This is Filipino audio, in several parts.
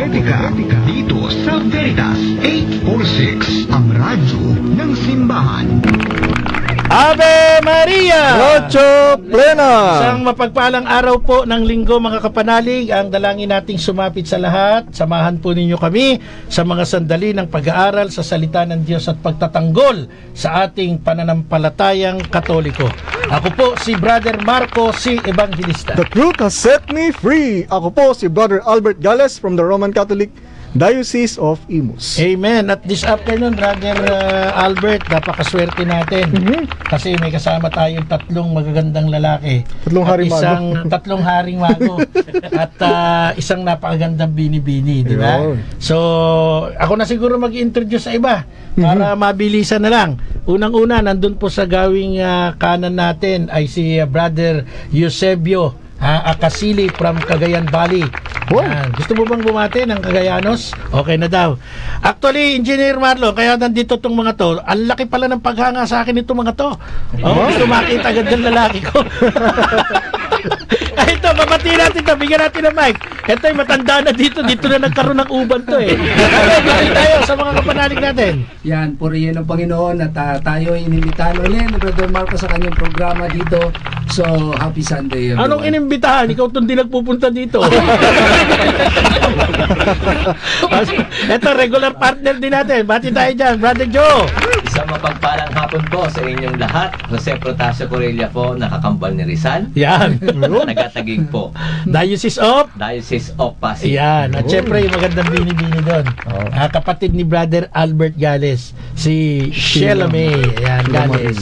Etika dito sa Veritas 846, ang radyo ng simbahan. Ave Maria! Rocho Plena! Isang mapagpalang araw po ng linggo mga kapanalig. Ang dalangin nating sumapit sa lahat. Samahan po ninyo kami sa mga sandali ng pag-aaral sa salita ng Diyos at pagtatanggol sa ating pananampalatayang Katoliko. Ako po si Brother Marco, si Evangelista. The truth has set me free. Ako po si Brother Albert Gales from the Roman Catholic Diocese of Imus. Amen. At this afternoon, Brother Albert, napakaswerte natin. Kasi may kasama tayong tatlong magagandang lalaki. Tatlong At haring mago. Tatlong haring mago. At isang napakagandang bini-bini, di ba? Yun. So, ako na siguro mag-introduce sa iba para mabilisan na lang. Unang-una, nandun po sa gawing kanan natin ay si Brother Eusebio Akasili from Cagayan Valley. Wow. Yan. Gusto mo bang bumati ng Cagayanos? Okay na daw. Actually, Engineer Marlon, kaya nandito tong mga to, ang laki pala ng paghanga sa akin itong mga to. Gusto makita agad ng lalaki ko. Ito, babati natin to. Bigyan natin ng mic. Ito ay matanda na dito. Dito na nagkaroon ng uban to eh. Balik tayo sa mga kapanalig natin. Yan, purihin ng Panginoon at tayo ay inimbitahan ulit ni Brother Marco sa kanyang programa dito. So, happy Sunday everyone. Anong inimbitahan? Ikaw itong di nagpupunta dito. Ito, regular partner din natin. Bati tayo dyan, Brother Joe. Isang mapagpalang hapon po sa inyong lahat. Jose Protasio Corella po, nakakambal ni Rizal. Yan. Nagatagig po. Diocese of Diocese of Pasig. Yan. At syempre, yung magandang bini-bini doon. Kapatid ni Brother Albert Gales, si Sheila May. Ayan, Gales.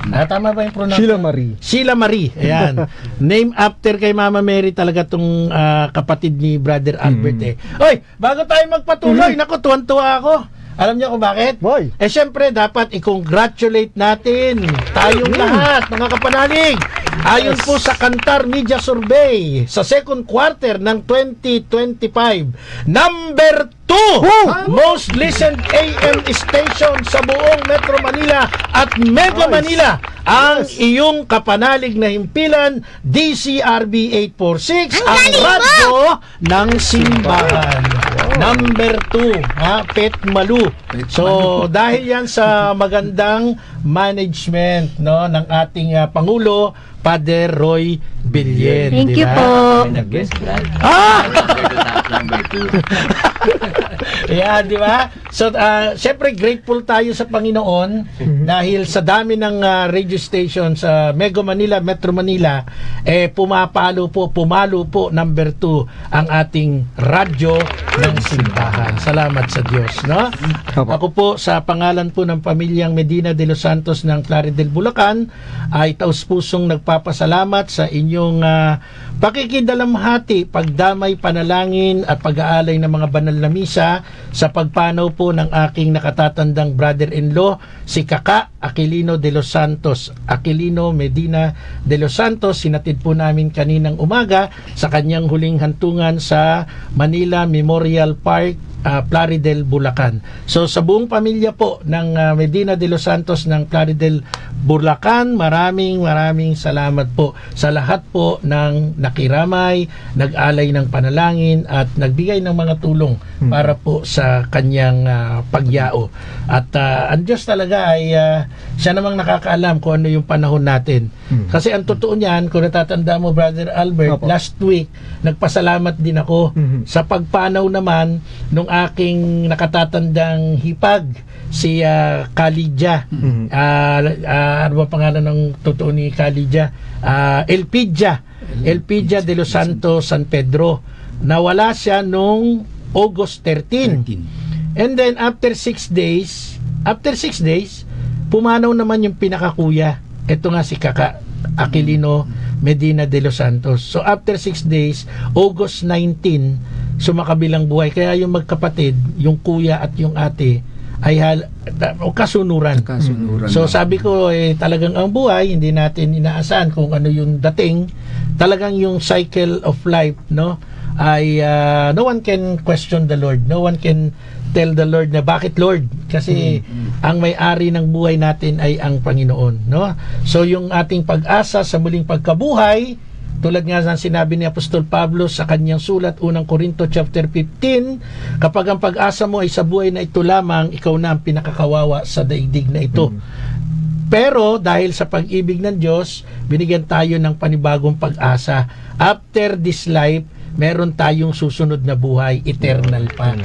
Tama ba yung pronoun? Sheila Marie. Sheila Marie. Ayan. Name after kay Mama Mary talaga tong kapatid ni Brother Albert eh. Oy, bago tayo magpatuloy, naku, tuwan-tuwa ako. Alam niyo kung bakit? Why? Syempre, dapat i-congratulate natin tayong lahat, mga kapanalig. Ayon po sa Kantar Media Survey, sa second quarter ng 2025, number 2 most listened AM station sa buong Metro Manila at Mega Manila ang iyong kapanalig na himpilan, DCRB 846, ang radyo ng simbahan. Number 2, Pet Malu. So, dahil yan sa magandang management ng ating Pangulo, Father Roy Billen. Thank you diba? po. May nag-guest, Brad. Number 2. Yeah, di ba? So, syempre grateful tayo sa Panginoon dahil sa dami ng radio station sa Mega Manila, Metro Manila, pumalo po number 2 ang ating radyo ng simbahan. Salamat sa Diyos, no? Ako po sa pangalan po ng pamilyang Medina de los Santos ng Plaridel, Bulacan ay taus-pusong nagpapasalamat sa inyong pakikidalamhati, pagdamay, panalangin at pag-aalay ng mga banal na misa sa pagpanaw po ng aking nakatatandang brother-in-law, si Kaka Aquilino de los Santos. Aquilino Medina de los Santos, sinatid po namin kaninang umaga sa kanyang huling hantungan sa Manila Memorial Park, Plaridel, Bulacan. So sa buong pamilya po ng Medina de los Santos ng Plaridel, Bulacan, maraming salamat po sa lahat po ng nakiramay, nag-alay ng panalangin at nagbigay ng mga tulong para po sa kanyang pagyao. At ang Diyos talaga ay siya namang nakakaalam kung ano yung panahon natin. Kasi ang totoo niyan, kung natatanda mo Brother Albert, last week nagpasalamat din ako sa pagpanaw naman nung aking nakatatandang hipag, si Kalidja. Ano ba pangalan ng totoo ni Kalidja? Elpidia de los Santos San Pedro. Nawala siya nung August 13. And then after 6 days, pumanaw naman yung pinakakuya. Ito nga si Kaka Aquilino Medina de los Santos. So after 6 days, August 19, sumakabilang buhay. Kaya yung magkapatid, yung kuya at yung ate ay kasunuran. So sabi ko, talagang ang buhay, hindi natin inaasahan kung ano yung dating. Talagang yung cycle of life, no? Ay no one can question the Lord. No one can tell the Lord na bakit Lord? Kasi ang may-ari ng buhay natin ay ang Panginoon, no? So yung ating pag-asa sa muling pagkabuhay tulad nga ng sinabi ni Apostol Pablo sa kanyang sulat, unang Korinto chapter 15, kapag ang pag-asa mo ay sa buhay na ito lamang, ikaw na ang pinakakawawa sa daigdig na ito. Pero dahil sa pag-ibig ng Diyos, binigyan tayo ng panibagong pag-asa. After this life, meron tayong susunod na buhay, eternal pa.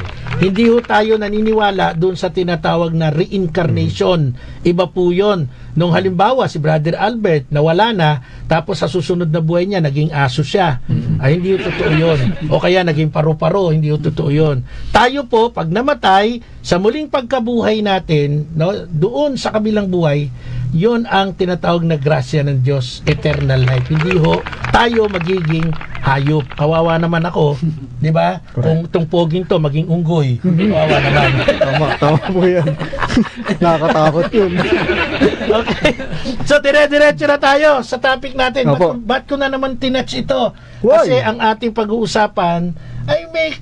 Hindi ho tayo naniniwala doon sa tinatawag na reincarnation. Iba po yun. Nung halimbawa, si Brother Albert, nawala na, tapos sa susunod na buhay niya, naging aso siya. Ay, hindi ho totoo yun. O kaya naging paru-paro, hindi ho totoo yun. Tayo po, pag namatay, sa muling pagkabuhay natin, no, doon sa kabilang buhay, yun ang tinatawag na grasya ng Diyos, eternal life. Hindi ho tayo magiging hayop. Kawawa naman ako, di ba? Kung itong poging to maging unggoy, kawawa naman. Tama po yan. Nakakatakot yun. Okay. So, dire-diretso na tayo sa topic natin. Opo. Ba't ko na naman tinatch ito? Why? Kasi ang ating pag-uusapan ay may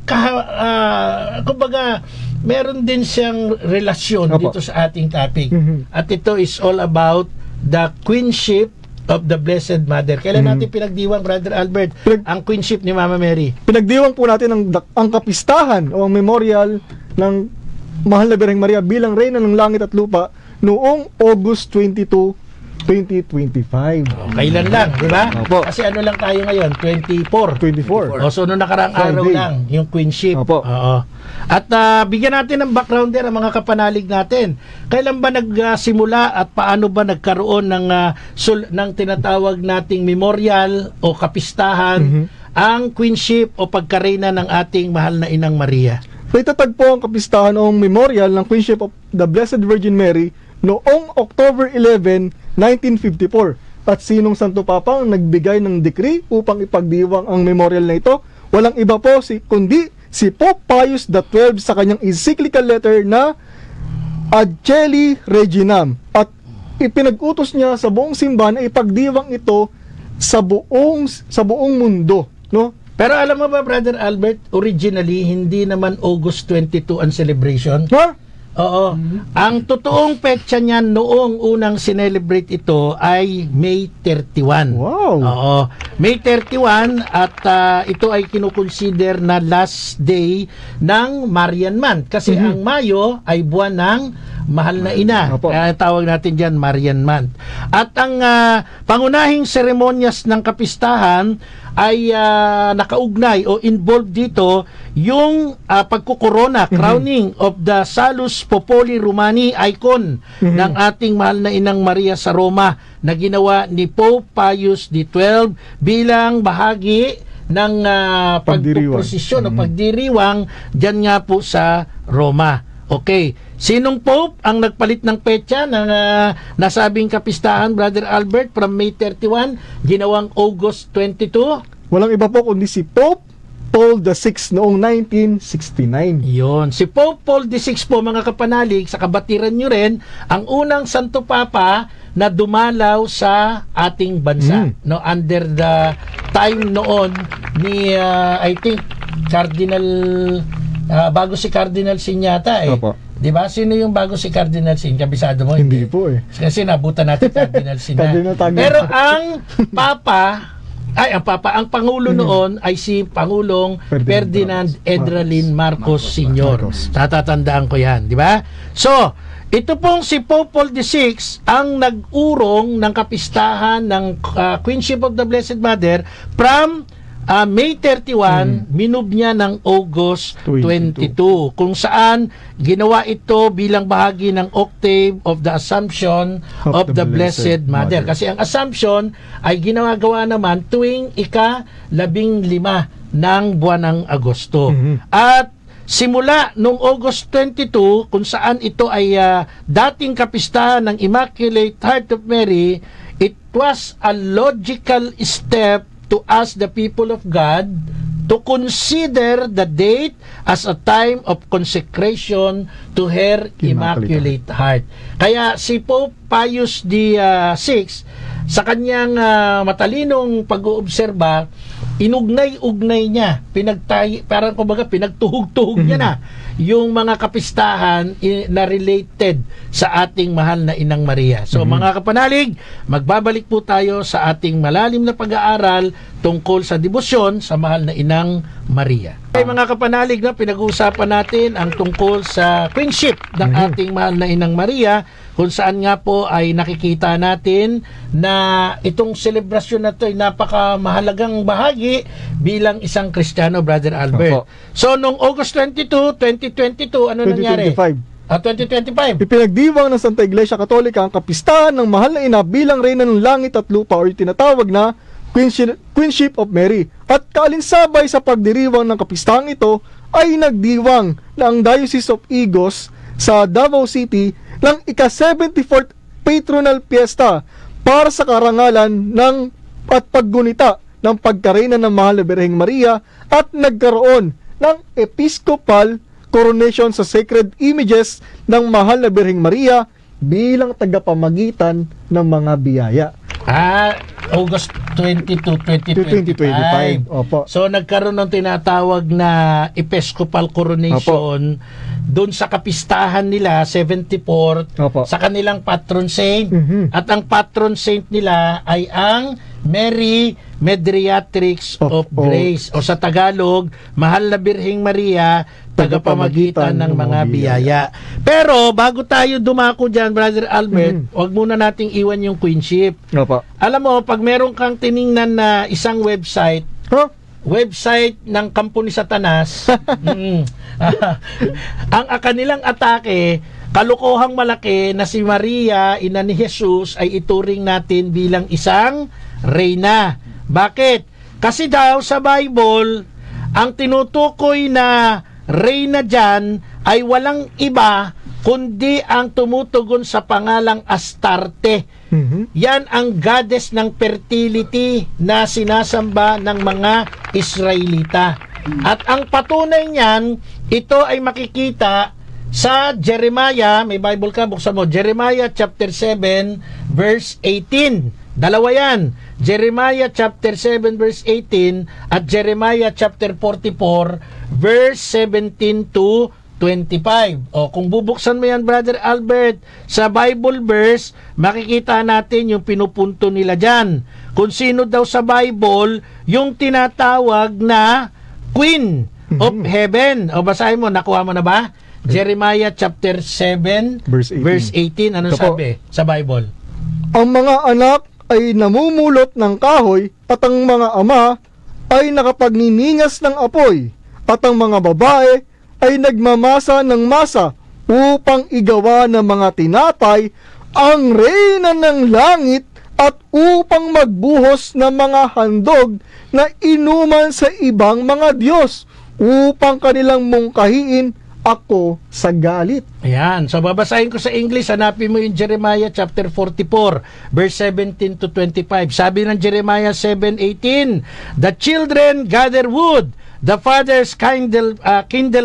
kumbaga, meron din siyang relasyon Opo. dito sa ating topic. Mhm. At ito is all about the queenship of the Blessed Mother. Kailan natin pinagdiwang, Brother Albert, ang queenship ni Mama Mary? Pinagdiwang po natin ang kapistahan o ang memorial ng Mahal na Birheng Maria bilang Reyna ng Langit at Lupa noong August 22, 2025. Kailan lang, di ba? Opo. Kasi ano lang tayo ngayon, 24. 24. O, so, noong nakaraang araw Friday. lang, yung queenship. Opo. Oo. At bigyan natin ng background din ang mga kapanalig natin. Kailan ba nagsimula at paano ba nagkaroon ng tinatawag nating memorial o kapistahan ang queenship o pagkareyna ng ating mahal na Inang Maria? Itatagpo ang kapistahan o memorial ng Queenship of the Blessed Virgin Mary noong October 11, 1954. At sinong Santo Papa ang nagbigay ng decree upang ipagdiwang ang memorial na ito? Walang iba po kundi si Pope Pius XII sa kanyang encyclical letter na Ad Caeli Reginam. At ipinag-utos niya sa buong simbahan na ipagdiwang ito sa buong mundo, no? Pero alam mo ba, Brother Albert, originally, hindi naman August 22 ang celebration. Ha? Oo. Ang totoong petsa niyan noong unang sinelebrate ito ay May 31. Wow. Oo. May 31 at ito ay kinukonsider na last day ng Marian Month. Kasi ang Mayo ay buwan ng Mahal na Ina. Opo. Kaya tawag natin dyan Marian Month. At ang pangunahing seremonyas ng kapistahan ay nakaugnay o involved dito yung pagkukorona, crowning of the Salus Populi Romani icon ng ating mahal na Inang Maria sa Roma na ginawa ni Pope Pius XII bilang bahagi ng pagpuprosesyon o pagdiriwang dyan nga po sa Roma. Okay. Sinong Pope ang nagpalit ng petsa ng nasabing kapistahan, Brother Albert, from May 31, ginawang August 22? Walang iba po kundi si Pope Paul VI noong 1969. Yon. Si Pope Paul VI po, mga kapanalig, sa kabatiran nyo rin, ang unang Santo Papa na dumalaw sa ating bansa. No, under the time noon ni, I think, Cardinal, bago si Cardinal Sin yata eh. Opo. Di ba? Sino yung bago si Cardinal Sin? Kabisado mo? Hindi po eh. Kasi nabutan natin Cardinal Sin na. Cardinal Tagle. Pero ang ang Pangulo noon ay si Pangulong Ferdinand Edralin Marcos Sr. Tatatandaan ko yan, di ba? So, ito pong si Pope Paul VI ang nag-urong ng kapistahan ng Queenship of the Blessed Mother from May 31, minub niya ng August 22, kung saan ginawa ito bilang bahagi ng Octave of the Assumption of the Blessed Mother. Kasi ang Assumption ay ginagawa naman tuwing ika-15 ng buwan ng Agosto. At simula noong August 22, kung saan ito ay dating kapistahan ng Immaculate Heart of Mary, it was a logical step to ask the people of God to consider the date as a time of consecration to her Immaculate Heart. Kaya si Pope Pius VI, sa kanyang matalinong pag-oobserba, inugnay-ugnay niya, parang kumbaga pinagtuhog-tuhog niya na yung mga kapistahan na related sa ating mahal na Inang Maria. So mga kapanalig, magbabalik po tayo sa ating malalim na pag-aaral tungkol sa debosyon sa mahal na Inang Maria. Ay mga kapanalig, na pinag-uusapan natin ang tungkol sa queenship ng ating mahal na Inang Maria, kung saan nga po ay nakikita natin na itong selebrasyon na ito ay napakamahalagang bahagi bilang isang Kristiyano, Brother Albert. Opo. So, noong August 22, 2022, ano nangyari? 2025. Ipinagdiwang ng Santa Iglesia Katolika ang kapistahan ng mahal na ina bilang reyna ng langit at lupa, o tinatawag na Queenship of Mary. At kaalinsabay sa pagdiriwang ng kapistahang ito ay nagdiwang na ang Diocese of Igos sa Davao City ng ika-74th patronal fiesta para sa karangalan ng at paggunita ng pagkareyna ng mahal na Birheng Maria, at nagkaroon ng episcopal coronation sa sacred images ng mahal na Birheng Maria bilang tagapamagitan ng mga biyaya. August 22, 2025. Opo. So, nagkaroon ng tinatawag na Episcopal Coronation doon sa kapistahan nila, 74th, Opo. sa kanilang patron saint. Mhm. At ang patron saint nila ay ang Mary Mediatrix of Grace, o sa Tagalog, Mahal na Birheng Maria, tagapamagitan ng mga biyaya. Pero bago tayo dumako dyan, Brother Albert, wag muna nating iwan yung queenship. Opo. Alam mo, pag meron kang tiningnan na isang website, Huh? website ng kampo ni Satanas, ang kanilang atake, kalukuhang malaki na si Maria, ina ni Jesus, ay ituring natin bilang isang reyna. Bakit? Kasi daw sa Bible, ang tinutukoy na reyna dyan ay walang iba kundi ang tumutugon sa pangalang Astarte. Yan ang goddess ng fertility na sinasamba ng mga Israelita. At ang patunay niyan, ito ay makikita sa Jeremiah. May Bible ka, buksan mo. Jeremiah chapter 7 verse 18. Dalawa yan. Jeremiah chapter 7 verse 18 at Jeremiah chapter 44 verse 17 to 25. O kung bubuksan mo yan, Brother Albert, sa Bible verse, makikita natin yung pinupunto nila dyan. Kung sino daw sa Bible yung tinatawag na Queen of Heaven. O basahin mo, nakuha mo na ba? Jeremiah chapter 7 verse 18. Anong Ito po. sabi sa Bible? Ang mga anak ay namumulot ng kahoy, at ang mga ama ay nakapagniningas ng apoy, at ang mga babae ay nagmamasa ng masa upang igawa ng mga tinapay ang reyna ng langit, at upang magbuhos ng mga handog na inuman sa ibang mga Diyos, upang kanilang mungkahiin ako sa galit. Ayan. So, babasahin ko sa English. Hanapin mo yung Jeremiah chapter 44, verse 17 to 25. Sabi ng Jeremiah 7:18, "The children gather wood, the fathers kindle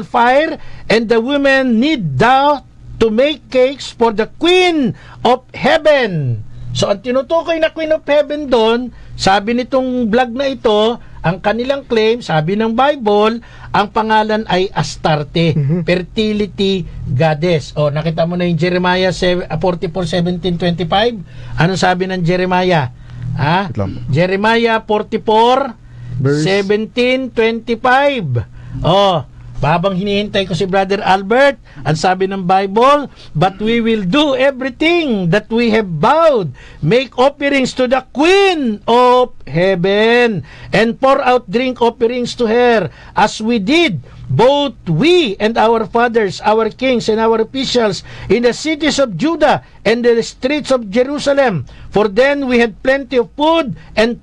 fire, and the women knead dough to make cakes for the Queen of Heaven." So, ang tinutukoy na Queen of Heaven doon, sabi nitong vlog na ito, ang kanilang claim, sabi ng Bible, ang pangalan ay Astarte, fertility goddess. O, nakita mo na yung Jeremiah 44:17-25? Anong sabi ng Jeremiah? Wait lang. Jeremiah 44, Verse 17-25. O, habang hinihintay ko si Brother Albert, ang sabi ng Bible, "But we will do everything that we have vowed, make offerings to the Queen of Heaven, and pour out drink offerings to her, as we did, both we and our fathers, our kings and our officials, in the cities of Judah and the streets of Jerusalem. For then we had plenty of food and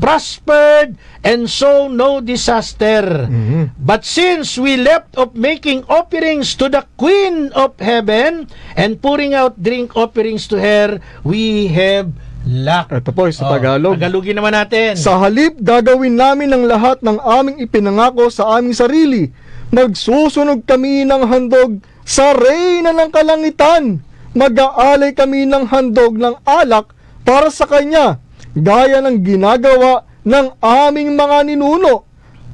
prospered, and so no disaster. But since we left off making offerings to the Queen of Heaven and pouring out drink offerings to her, we have lack." Ito po sa Tagalog. Tagalogin naman natin. Sa halip, gagawin namin ang lahat ng aming ipinangako sa aming sarili. Magsusunog kami ng handog sa reyna ng kalangitan. Mag-aalay kami ng handog ng alak para sa kanya, gaya ng ginagawa ng aming mga ninuno,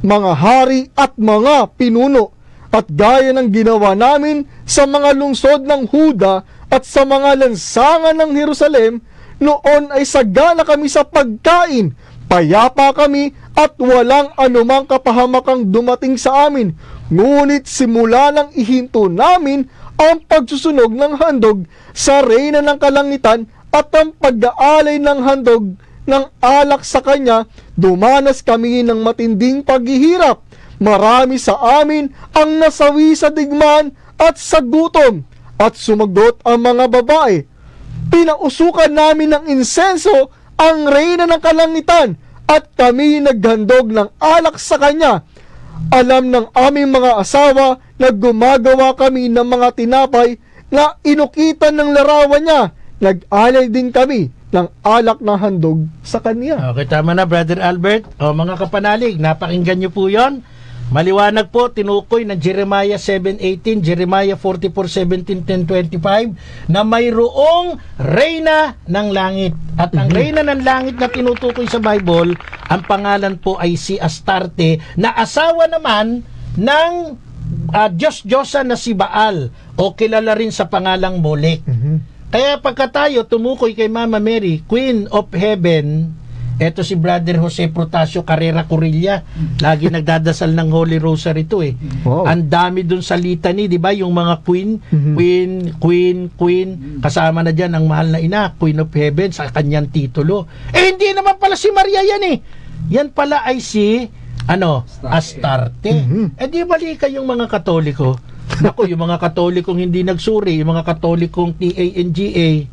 mga hari at mga pinuno, at gaya ng ginawa namin sa mga lungsod ng Huda at sa mga lansangan ng Jerusalem. Noon ay sagana kami sa pagkain, Payapa kami at walang anumang kapahamakang dumating sa amin. Ngunit simula nang ihinto namin ang pagsusunog ng handog sa reyna ng kalangitan at ang pag-aalay ng handog ng alak sa kanya, dumanas kami ng matinding paghihirap. Marami sa amin ang nasawi sa digmaan at sa gutom, at sumagot ang mga babae. Pinausukan namin ng insenso ang reyna ng kalangitan at kami naghandog ng alak sa kanya. Alam ng aming mga asawa na gumagawa kami ng mga tinapay na inukitan ng larawan niya. Nag-alay din kami ng alak na handog sa kanya. Okay, tama na, Brother Albert. O, mga kapanalig, napakinggan nyo po yon. Maliwanag po, tinukoy ng Jeremiah 7:18, Jeremiah 44:17, 10:25, na mayroong reyna ng langit. At ang reyna ng langit na tinutukoy sa Bible, ang pangalan po ay si Astarte, na asawa naman ng Diyos-Diyosan na si Baal, o kilala rin sa pangalang Molek. Kaya pagka tayo tumukoy kay Mama Mary, Queen of Heaven, eto si Brother Jose Protasio Carrera Corilla, lagi nagdadasal ng Holy Rosary to eh. Wow. Ang dami dun sa litany, di ba? Yung mga queen, queen, kasama na dyan ang mahal na ina, Queen of Heaven, sa kanyang titulo. Eh, hindi naman pala si Maria yan eh. Yan pala ay si, Astarte. Eh, di bali kayong mga Katoliko. Naku, yung mga Katolikong hindi nagsuri, yung mga Katolikong TANGA,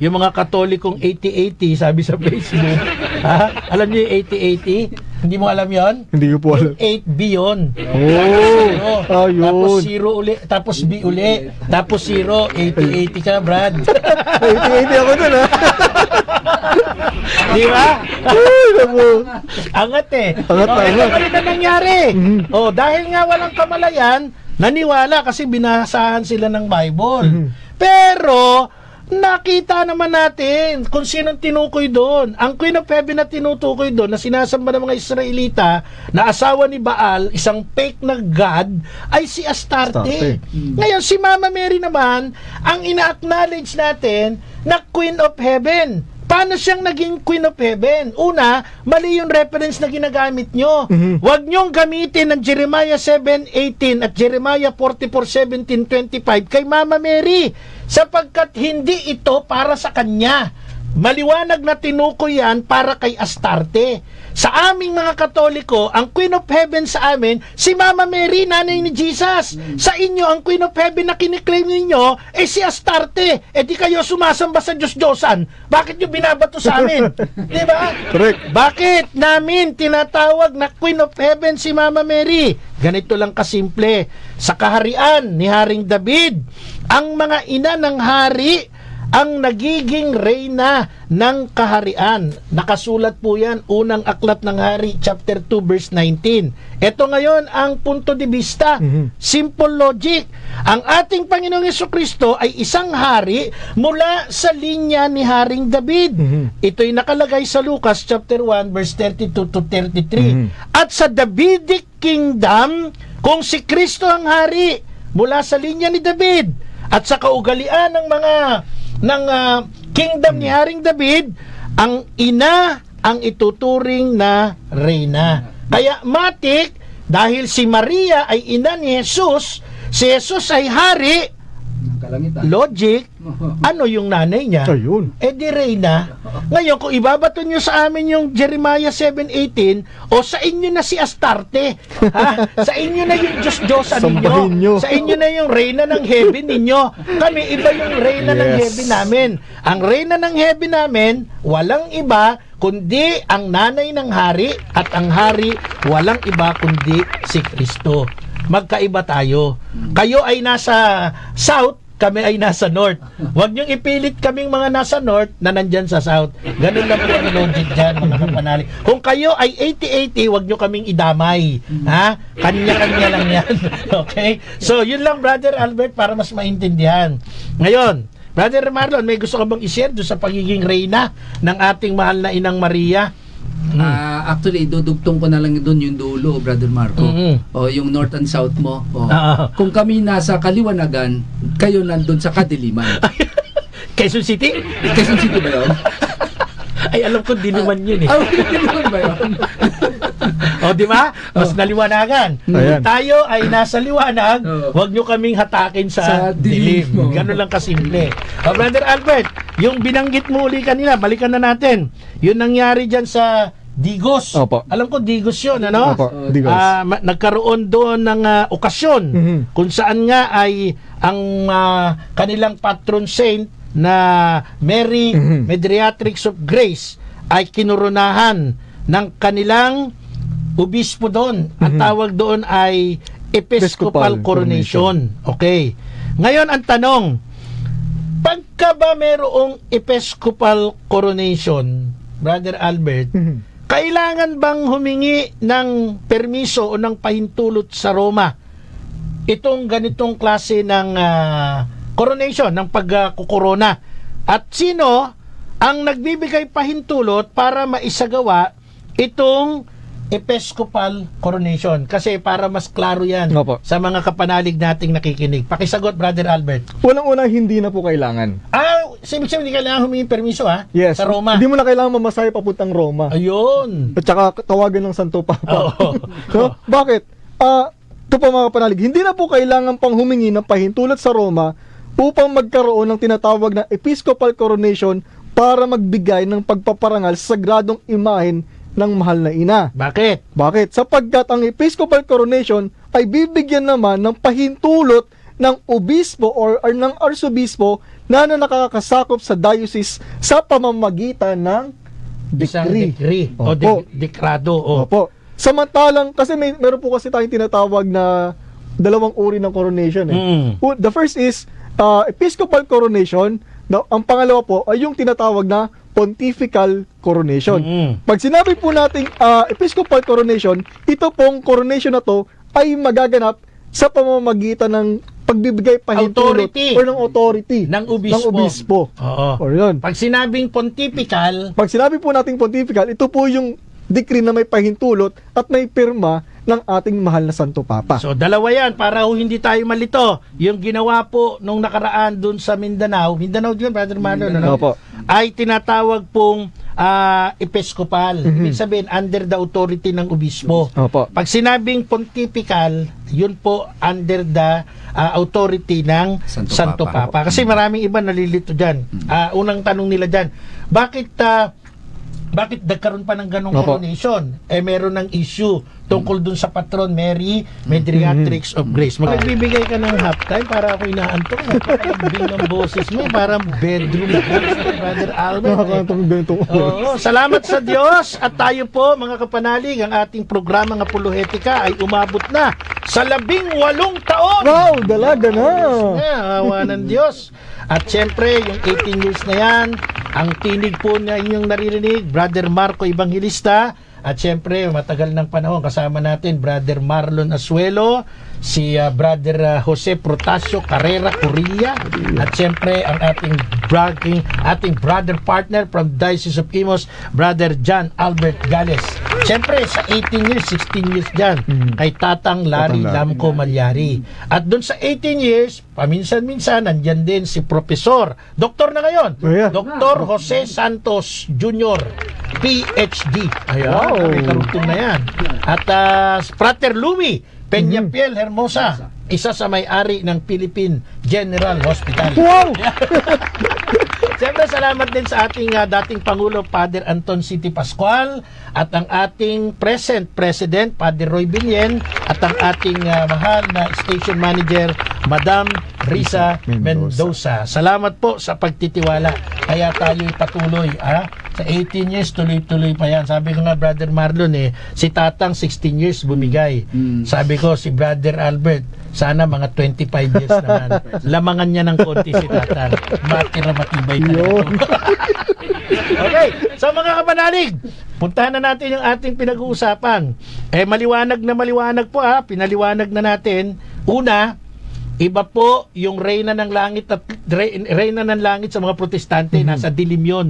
yung mga Katolikong 8080, sabi sa Facebook. Ha? Alam niyo yung 8080? Hindi mo alam yon? Hindi ko po alam. 8B yun. Oh, ayun. Tapos 0 uli, tapos B uli, tapos 0, 8080 ka, Brad. 80-80 ako dun, ha? Di ba? Ay, naku. Angat eh. Angat. Ito pa rin na nangyari. Dahil nga walang kamalayan, naniwala kasi binasahan sila ng Bible. Pero, nakita naman natin kung sinong tinukoy doon. Ang Queen of Heaven na tinutukoy doon, na sinasamba ng mga Israelita, na asawa ni Baal, isang fake na God, ay si Astarte. Ngayon, si Mama Mary naman, ang ina-acknowledge natin na Queen of Heaven. Paano siyang naging Queen of Heaven? Una, mali yung reference na ginagamit nyo. Huwag nyong gamitin ng Jeremiah 7:18 at Jeremiah 44:17-25 kay Mama Mary, sapagkat hindi ito para sa kanya. Maliwanag na tinukoy yan para kay Astarte. Sa aming mga Katoliko, ang Queen of Heaven sa amin, si Mama Mary, nanay ni Jesus. Sa inyo, ang Queen of Heaven na kiniklaim ninyo, si Astarte. Di kayo sumasamba sa Diyos-Diyosan. Bakit nyo binabato sa amin? Di ba? Correct. Bakit namin tinatawag na Queen of Heaven si Mama Mary? Ganito lang kasimple. Sa kaharian ni Haring David, ang mga ina ng hari ang nagiging reyna ng kaharian. Nakasulat po yan, unang aklat ng hari, chapter 2, verse 19. Ito ngayon ang punto de vista. Simple logic. Ang ating Panginoong Jesucristo ay isang hari mula sa linya ni Haring David. Ito'y nakalagay sa Lucas chapter 1, verse 32 to 33. At sa Davidic Kingdom, kung si Kristo ang hari mula sa linya ni David, at sa kaugalian ng mga kingdom ni Haring David, ang ina ang ituturing na reyna. Kaya matik, dahil si Maria ay ina ni Jesus, si Jesus ay hari, logic, ano yung nanay niya? Ayun. Di reyna. Ngayon, kung ibabato nyo sa amin yung Jeremiah 7:18, o sa inyo na si Astarte, ha? Sa inyo na yung Diyos-Diyosan Sambahin ninyo. nyo. Sa inyo na yung reyna ng heaven ninyo. Kami, iba yung reyna ng Yes. heaven namin. Ang reyna ng heaven namin, walang iba kundi ang nanay ng hari, at ang hari, walang iba kundi si Kristo. Magkaiba tayo. Kayo ay nasa south, kami ay nasa north. Huwag niyong ipilit kaming mga nasa north na nandyan sa south. Ganun lang po ang logic dyan, mga kapanalig. Kung kayo ay 80-80, huwag niyo kaming idamay. Ha? Kanya-kanya lang yan. Okay? So, yun lang, Brother Albert, para mas maintindihan. Ngayon, Brother Marlon, may gusto ka bang i-share doon sa pagiging reyna ng ating mahal na Inang Maria? Actually, idudugtong ko na lang doon yung dulo, Brother Marco. O yung north and south mo. Kung kami nasa Kaliwanagan, kayo nandun sa Kadiliman. Quezon City? Quezon City ba yun? Ay, alam ko, dinuman yun eh. Ah, dinuman ba yun? O, di ba? Mas naliwanagan. Ayan. Tayo ay nasa liwanag, Oo. huwag nyo kaming hatakin Sa sa dilim. dilim. Ganun lang kasimple. O, Brother Albert, yung binanggit mo uli kanina, balikan na natin. Yung nangyari dyan sa Digos. Opo. Alam ko, Digos yun, ano? Opo, Digos. Nagkaroon doon ng okasyon kung saan nga ay ang kanilang patron saint na Mary Mediatrix of Grace ay kinurunahan ng kanilang obispo doon. Ang tawag doon ay Episcopal Episcopal Coronation. Okay. Ngayon ang tanong, pagka ba mayroong Episcopal Coronation, Brother Albert, kailangan bang humingi ng permiso o ng pahintulot sa Roma itong ganitong klase ng coronation, ng pagkukorona? At sino ang nagbibigay pahintulot para maisagawa itong Episcopal Coronation? Kasi para mas klaro yan Opo. sa mga kapanalig nating nakikinig. Pakisagot, Brother Albert. Unang-una, hindi na po kailangan. Ibig sabihin, hindi kailangan humingi permiso Yes. sa Roma. Hindi mo na kailangan mamasahe papuntang Roma. Ayun. At saka tawagan ng Santo Papa. Oo. So, bakit? Ito po mga kapanalig, hindi na po kailangan pang humingi ng pahintulot sa Roma upang magkaroon ng tinatawag na Episcopal Coronation para magbigay ng pagpaparangal sa sagradong imahen ng mahal na ina. Bakit? Bakit? Sapagkat ang Episcopal Coronation ay bibigyan naman ng pahintulot ng obispo or ng arsobispo na nakakasakop sa diocese sa pamamagitan ng Isang decree. decree. O Opo. dekrado. O. Opo. Samantalang, kasi meron po kasi tayong tinatawag na dalawang uri ng coronation The first is Episcopal Coronation. Ang pangalawa po ay yung tinatawag na Pontifical Coronation. Pag sinabi po nating Episcopal Coronation, ito pong coronation na to ay magaganap sa pamamagitan ng pagbibigay pahintulot Authority. or ng authority Ng obispo. Oo. Or yun. Pag sinabing pontifical, Pag sinabi po nating pontifical, ito po yung decree na may pahintulot at may pirma ng ating mahal na Santo Papa. so dalawa yan para hindi tayo malito. Yung ginawa po nung nakaraan dun sa Mindanao yun, Brother Marlon, ano? Opo. Ay tinatawag pong episcopal. Ibig sabihin, under the authority ng obispo. Opo. Pag sinabing pontifical, yun po under the authority ng Santo Santo Papa. Papa. Kasi maraming iba nalilito dyan. Unang tanong nila dyan, bakit nagkaroon pa ng ganong Opo. coronation? Meron ng issue tungkol dun sa patron Mary Mediatrix of Grace. Magbibigay ka ng halftime para ako inaantok. Napakalagbing ng boses mo. Parang bedroom voice ni Brother Albert. Nakakantong ganitong Oo, salamat sa Diyos at tayo po mga kapanalig, ang ating programa ng Apologetica ay umabot na sa 18 taon. Wow, dalaga na. Awa ng Diyos. At syempre, yung 18 years na yan, ang tinig po na inyong naririnig, Brother Marco Evangelista. At syempre, matagal ng panahon, kasama natin, Brother Marlon Asuelo, si Brother Jose Protasio Carrera Corilla, at syempre, ang ating brother partner from Diocese of Imos, Brother John Albert Gales. Syempre, sa 18 years, 16 years dyan, kay Tatang Larry Lamco Malyari. At dun sa 18 years, paminsan-minsan, nandyan din si Professor, doktor na ngayon, Oh, yeah. Dr. Jose Santos Jr., PhD. Ayan, Wow. may karugtong na yan. At Frater Louie Peñapiel Hermosa, isa sa may-ari ng Philippine General Hospital. Wow! Siyempre, salamat din sa ating dating Pangulo, Father Anton City Pascual, at ang ating present President, Father Roy Billen, at ang ating mahal na Station Manager, Madam Risa Mendoza. Salamat po sa pagtitiwala. Kaya tayo'y patuloy. Sa 18 years, tuloy-tuloy pa yan. Sabi ko nga, Brother Marlon, si Tatang 16 years bumigay. Sabi ko, si Brother Albert, sana mga 25 years naman. Lamangan niya ng konti si Tatang. Matira matibay talaga. Okay, so mga kapanalig, puntahan na natin yung ating pinag-uusapan. Maliwanag po pinaliwanag na natin. Una, iba po yung reyna ng langit at reyna ng langit sa mga protestante, nasa dilim yun.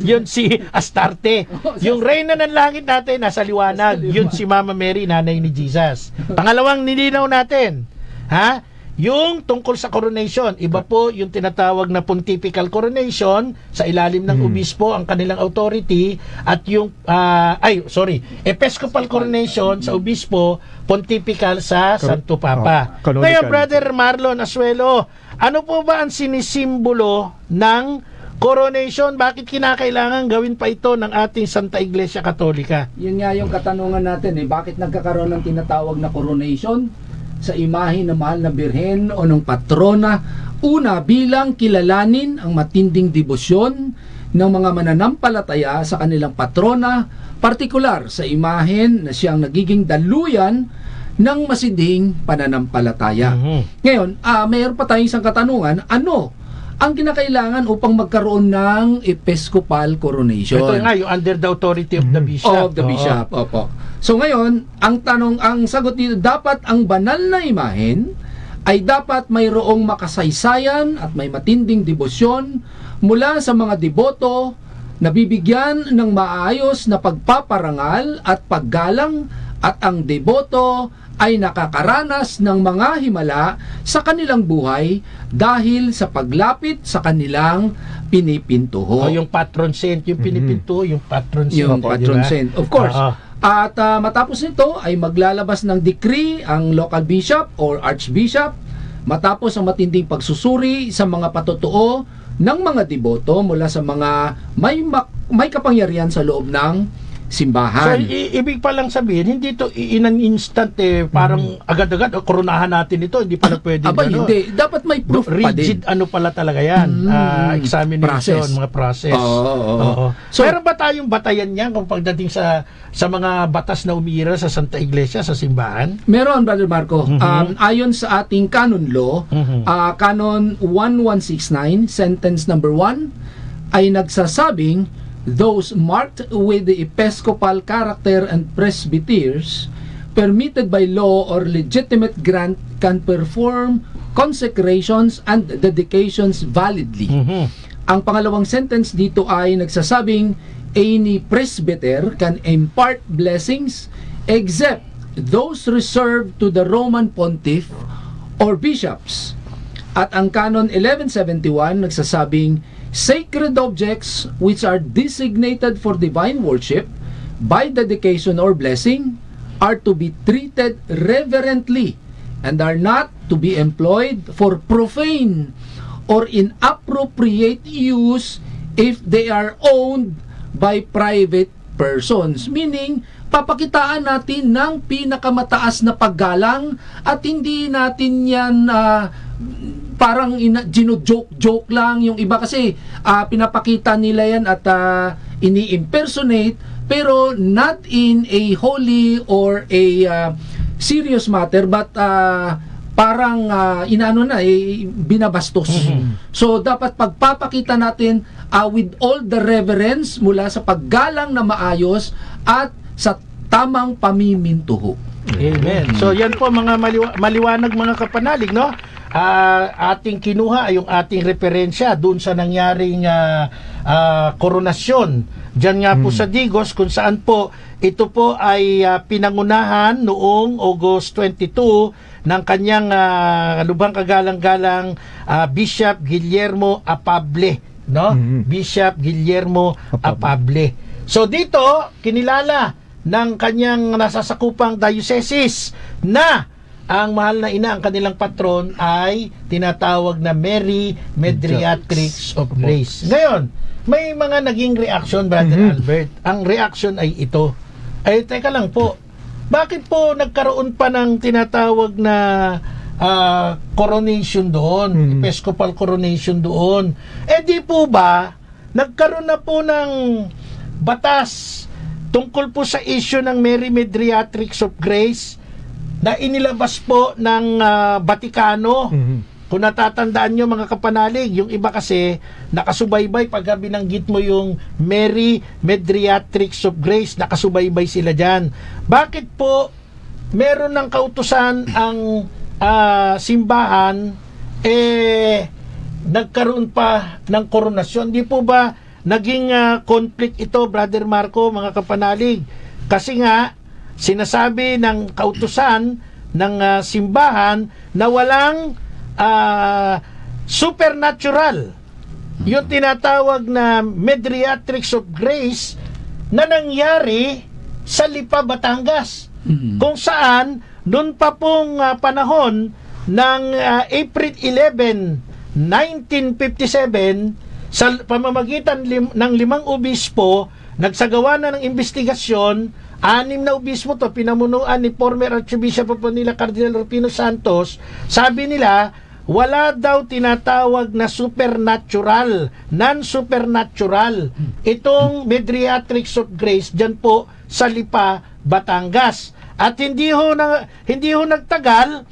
Yun si Astarte. Yung reyna ng langit natin nasa liwanag. Yun si Mama Mary, nanay ni Jesus. Pangalawang nilinaw natin, yung tungkol sa coronation. Iba po yung tinatawag na pontifical coronation sa ilalim ng obispo ang kanilang authority, at yung episcopal coronation sa obispo, pontifical sa Santo Papa. Canonical. Ngayon, Brother Marlon Asuelo, ano po ba ang sinisimbolo ng coronation? Bakit kinakailangan gawin pa ito ng ating Santa Iglesia Katolika? Yun nga yung katanungan natin bakit nagkakaroon ng tinatawag na coronation sa imahe ng mahal na birhen o ng patrona? Una, bilang kilalanin ang matinding debosyon ng mga mananampalataya sa kanilang patrona, partikular sa imahen na siyang nagiging daluyan ng masidhing pananampalataya. Ngayon, mayroon pa tayong isang katanungan, ano ang kinakailangan upang magkaroon ng episcopal coronation? Ito nga, yung under the authority of the bishop. Of the bishop, opo. So ngayon, ang sagot dito, dapat ang banal na imahen ay dapat mayroong makasaysayan at may matinding debosyon mula sa mga deboto na bibigyan ng maayos na pagpaparangal at paggalang, at ang deboto ay nakakaranas ng mga himala sa kanilang buhay dahil sa paglapit sa kanilang pinipintuho. Yung patron saint, yung pinipintuho, yung patron saint. Yung patron saint, of course. At matapos nito ay maglalabas ng decree ang local bishop or archbishop matapos ang matinding pagsusuri sa mga patotoo ng mga deboto mula sa mga may kapangyarihan sa loob ng So, simbahan. ibig pa lang sabihin, hindi to in an instant parang agad-agad, koronahan natin ito, hindi pala pwede. Hindi. Dapat may proof pa din. Rigid pala talaga yan. Examination, Process. mga process. Oo. So, meron ba tayong batayan niyan kung pagdating sa mga batas na umiira sa Santa Iglesia, sa simbahan? Meron, Brother Marco. Ayon sa ating canon law, canon 1169, sentence number 1, ay nagsasabing, those marked with the episcopal character and presbyters permitted by law or legitimate grant can perform consecrations and dedications validly. Ang pangalawang sentence dito ay nagsasabing, any presbyter can impart blessings except those reserved to the Roman pontiff or bishops. At ang canon 1171 nagsasabing, sacred objects which are designated for divine worship by dedication or blessing are to be treated reverently and are not to be employed for profane or inappropriate use if they are owned by private persons. Meaning, papakitaan natin ng pinakamataas na paggalang at hindi natin yan parang gino-joke lang. Yung iba kasi pinapakita nila yan at ini-impersonate, pero not in a holy or a serious matter, but parang binabastos. So dapat pagpapakita natin with all the reverence mula sa paggalang na maayos at sa tamang pamimintuho. Amen. So yan po mga maliwanag mga kapanalig, no? Ating kinuha yung ating referensya doon sa nangyaring koronasyon diyan nga po sa Digos, kung saan po ito po ay pinangunahan noong August 22 ng kanyang lubhang kagalang-galang Bishop Guillermo Apable, no? Bishop Guillermo Apable. So dito kinilala ng kanyang nasasakupang diocese na ang mahal na ina, ang kanilang patron ay tinatawag na Mary Mediatrix of Grace. Ngayon, may mga naging reaction, Brother Albert. Ang reaction ay ito. Ay, teka lang po, bakit po nagkaroon pa ng tinatawag na coronation doon, episcopal coronation doon? Eh di po ba, nagkaroon na po ng batas tungkol po sa issue ng Mary Mediatrix of Grace na inilabas po ng Vatikano. Kung natatandaan nyo mga kapanalig, yung iba kasi nakasubaybay pag binanggit mo yung Mary Mediatrix of Grace, nakasubaybay sila dyan. Bakit po meron ng kautusan ang simbahan nagkaroon pa ng koronasyon? Di po ba naging conflict ito, Brother Marco, mga kapanalig? Kasi nga sinasabi ng kautusan ng simbahan na walang supernatural, yung tinatawag na Medriatrix of Grace na nangyari sa Lipa, Batangas, kung saan noon pa pong panahon ng April 11, 1957, sa pamamagitan ng 5 obispo, nagsagawa na ng investigasyon. 6 na obispo to, pinamunuan ni former Archbishop of Manila Cardinal Rufino Santos. Sabi nila, wala daw tinatawag na supernatural, non-supernatural itong Medriatrix of Grace dyan po sa Lipa, Batangas. At hindi ho nagtagal,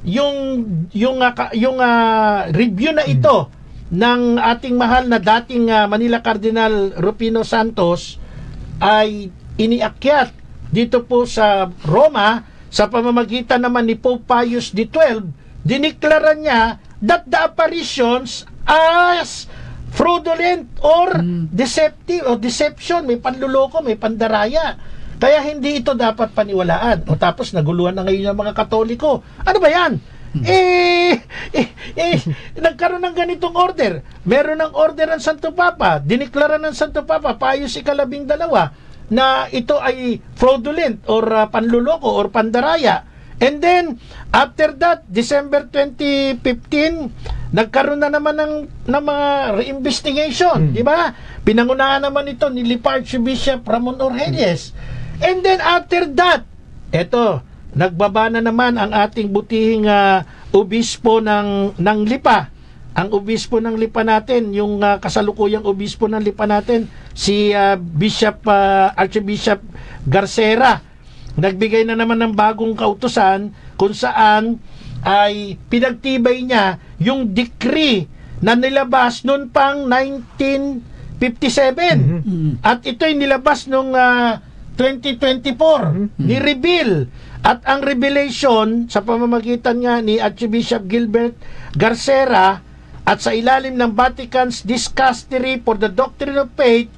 yung review na ito ng ating mahal na dating Manila Cardinal Rufino Santos ay iniakyat dito po sa Roma sa pamamagitan naman ni Pope Pius XII. Diniklara niya that the apparitions as fraudulent or deceptive or deception, may panluloko, may pandaraya. Kaya hindi ito dapat paniwalaan. O tapos naguluhan na ngayon ng mga Katoliko. Ano ba yan? Nagkaroon ng ganitong order. Meron ng order ng Santo Papa. Diniklara ng Santo Papa, Pius XII, na ito ay fraudulent or panluloko or pandaraya. And then, after that, December 2015, nagkaroon na naman ng mga re-investigation. Di ba? Pinangunahan naman ito ni Lipa Archbishop Ramon Orhelles. And then, after that, eto, nagbaba na naman ang ating butihing obispo ng Lipa. Ang obispo ng Lipa natin, yung kasalukuyang obispo ng Lipa natin, si Archbishop Garcera. Nagbigay na naman ng bagong kautusan kung saan ay pinagtibay niya yung decree na nilabas noon pang 1957. At ito'y nilabas noong 2024. Ni-reveal. At ang revelation sa pamamagitan nga ni Archbishop Gilbert Garcera at sa ilalim ng Vatican's Dicastery for the Doctrine of Faith,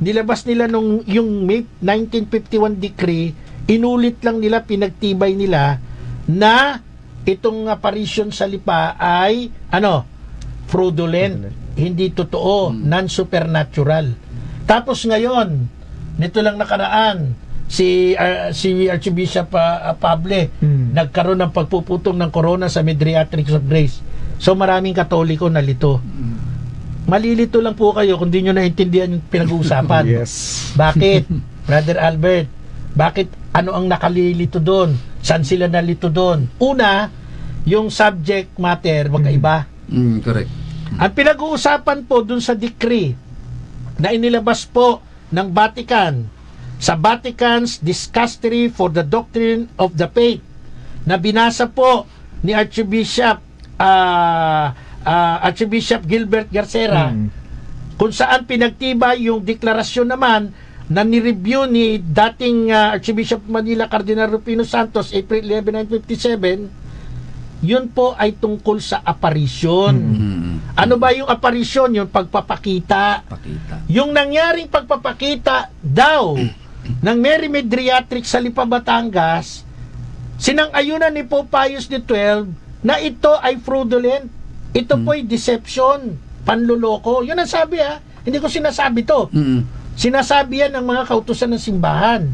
nilabas nila yung May 1951 decree, inulit lang nila, pinagtibay nila na itong apparition sa Lipa ay fraudulent, hindi totoo, non-supernatural. Tapos ngayon, nito lang nakaraan, si Archbishop Pable nagkaroon ng pagpuputong ng corona sa Medriatrix of Grace. So maraming Katoliko nalito. Malilito lang po kayo kung di nyo naintindihan yung pinag-uusapan. Yes. Bakit? Brother Albert, bakit ano ang nakalilito doon? Saan sila nalito doon? Una, yung subject matter magkaiba. Correct. Ang pinag-uusapan po doon sa decree na inilabas po ng Vatican sa Vatican's Dicastery for the Doctrine of the Faith na binasa po ni Archbishop Gilbert Garcera, kung saan pinagtibay yung deklarasyon naman na ni-review ni dating Archbishop Manila Cardinal Rufino Santos April 11, 1957. Yun po ay tungkol sa apparition. Ano ba yung apparition? Yung pagpapakita. Yung nangyaring pagpapakita daw ng Mary Medriatrix sa Lipa, Batangas, sinang-ayunan ni Pope Pius XII na ito ay fraudulent. Ito po ay deception, panluloko. Yun ang sabi Hindi ko sinasabi to. Sinasabi yan ng mga kautusan ng simbahan.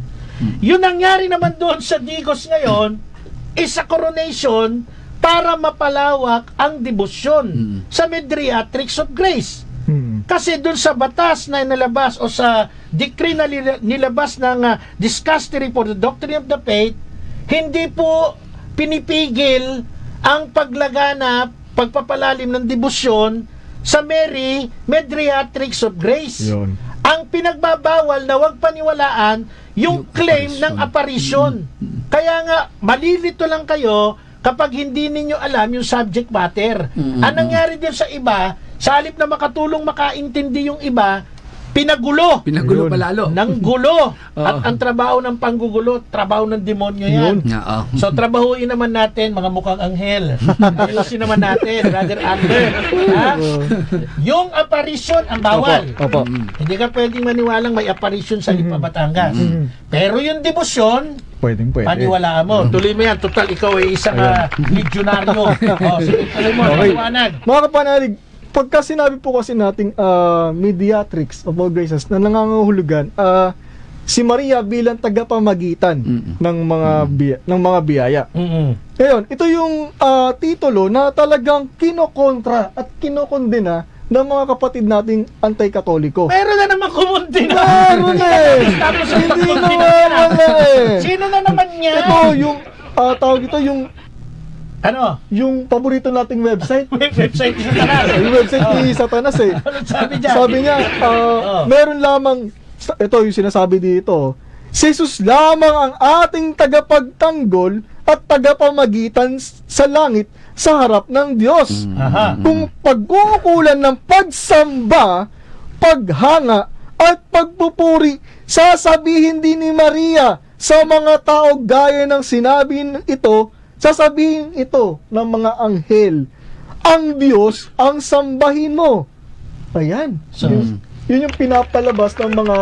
Yun nangyari naman doon sa Digos ngayon is a coronation para mapalawak ang debosyon sa Medriatrix of Grace. Kasi doon sa batas na nilabas o sa decree na nilabas ng Dicastery for the Doctrine of the Faith, hindi po pinipigil ang paglaganap, pagpapalalim ng debosyon sa Mary Medriatrix of Grace. Yun. Ang pinagbabawal na huwag paniwalaan yung claim ng apparition. Kaya nga, malilito lang kayo kapag hindi ninyo alam yung subject matter. Ang nangyari din sa iba, sa halip na makatulong makaintindi yung iba, pinagulo Pinagulo Yun. pa lalo. ng gulo. Oo. At ang trabaho ng panggugulo, trabaho ng demonyo yan. Yun. Oo. So, trabahuin naman natin, mga mukhang anghel. Ayusin naman natin, Brother Albert. Ha? Yung apparition ang bawal. Opo. Hindi ka pwedeng maniwalang may apparition sa Lipa, Batangas. Pero yung debosyon, Pwede. paniwalaan mo. Tuloy mo yan. Total, ikaw ay isang legionaryo. Sige, tuloy mo. Okay. Paliwanag. Mga kapanalig, pagka sinabi po kasi nating mediatrix of all graces na nangangahulugan, si Maria bilang tagapamagitan ng mga biyaya. Ngayon, ito yung titulo na talagang kinokontra at kinokondena ng mga kapatid nating anti-katoliko. Meron na naman kumundi na. Meron Tapos Hindi kumundi na na. wala Sino na naman niya? Ito yung tawag ito Ano? yung paborito nating website. May website sa talas. Yung website ni Satanas eh. Ano sabi dyan? Sabi niya, meron lamang, ito yung sinasabi dito, si Jesus lamang ang ating tagapagtanggol at tagapamagitan sa langit sa harap ng Diyos. Aha. Kung pagkukulan ng pagsamba, paghanga, at pagpupuri, sasabihin din ni Maria sa mga tao gaya ng sinabi ito, sasabihin ito ng mga anghel, ang Diyos ang sambahin mo. Ayan. So, Yun yung pinapalabas ng mga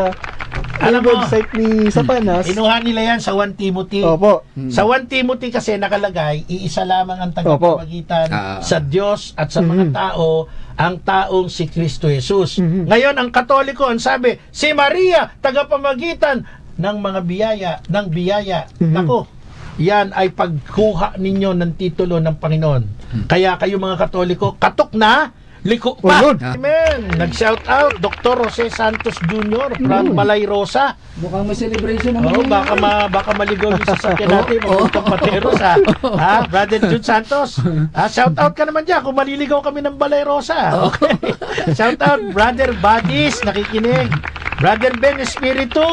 Alam mo, website ni Satanas. inuha nila yan sa 1 Timothy. Opo. Sa 1 Timothy kasi nakalagay, iisa lamang ang tagapamagitan sa Diyos at sa mga tao, ang taong si Kristo Jesus. Ngayon, ang Katoliko, ang sabi, si Maria, tagapamagitan ng mga biyaya. Nako, yan ay pagkuha ninyo ng titulo ng Panginoon. Kaya kayo mga Katoliko, katok na, liko pa. Oh, Lord. Amen. Nag-shout out, Dr. Jose Santos Jr. from Balay Rosa. Mukhang may celebration Oo, naman. baka maligaw yung sasakyan natin, mabuntang Materos, ha? Brother Jude Santos. Shout out ka naman dyan kung maliligaw kami ng Balay Rosa. Okay. Shout out, Brother Badis, nakikinig. Brother Ben Espiritu,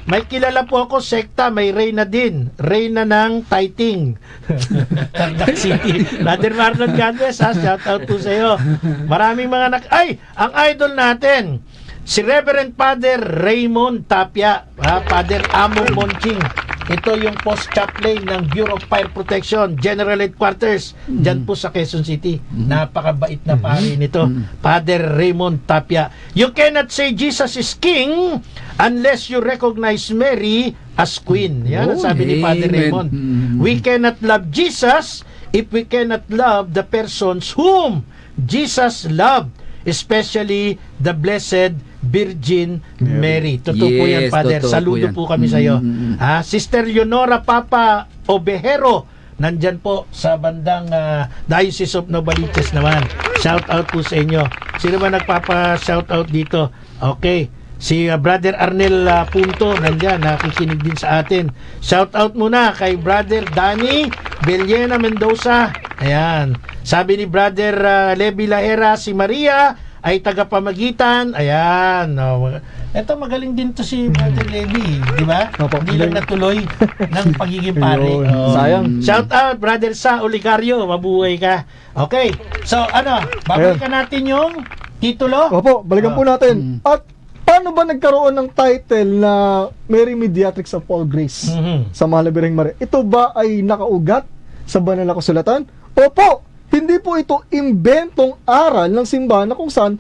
may kilala po ako, sekta, may Reyna din. Reyna ng Taiting. Tarlac City. Brother Marlon Gandes, shout out po sa iyo. Maraming mga ang idol natin, si Reverend Father Raymond Tapia, Father Amo Monching. Ito yung post chaplain ng Bureau of Fire Protection, General Headquarters, dyan po sa Quezon City. Napakabait na pari nito, Father Raymond Tapia. You cannot say Jesus is King unless you recognize Mary as Queen. Yan ang sabi ni Father Amen. Raymond. We cannot love Jesus if we cannot love the persons whom Jesus loved, especially the Blessed Virgin Mary. Totoo po yan, Yes, Father. totoo Saludo po po yan. kami sa iyo. Sister Leonora Papa Obejero, nandyan po sa bandang Diocese of Novaliches naman. Shout out po sa inyo. Sino ba nagpapa-shout out dito? Okay. Si Brother Arnel Punto, nandyan, nakikinig din sa atin. Shout out muna kay Brother Danny Bellena Mendoza. Ayan. Sabi ni Brother Levi Lahera, si Maria ay tagapamagitan. Ayan. Ito magaling din to si Brother Levi, di ba? Opo. Hindi lang natuloy ng pagiging pare. Ayun. Sayang. Shout out, Brother Sa Oligario. Mabuhay ka. Okay. So, babalikan natin yung titulo. Opo, balikan po natin. At paano ba nagkaroon ng title na Mary Mediatrix of All Grace sa Mahal na Birheng Maria? Ito ba ay nakaugat sa banal na kasulatan? Opo, hindi po ito imbentong aral ng simbahan na kung saan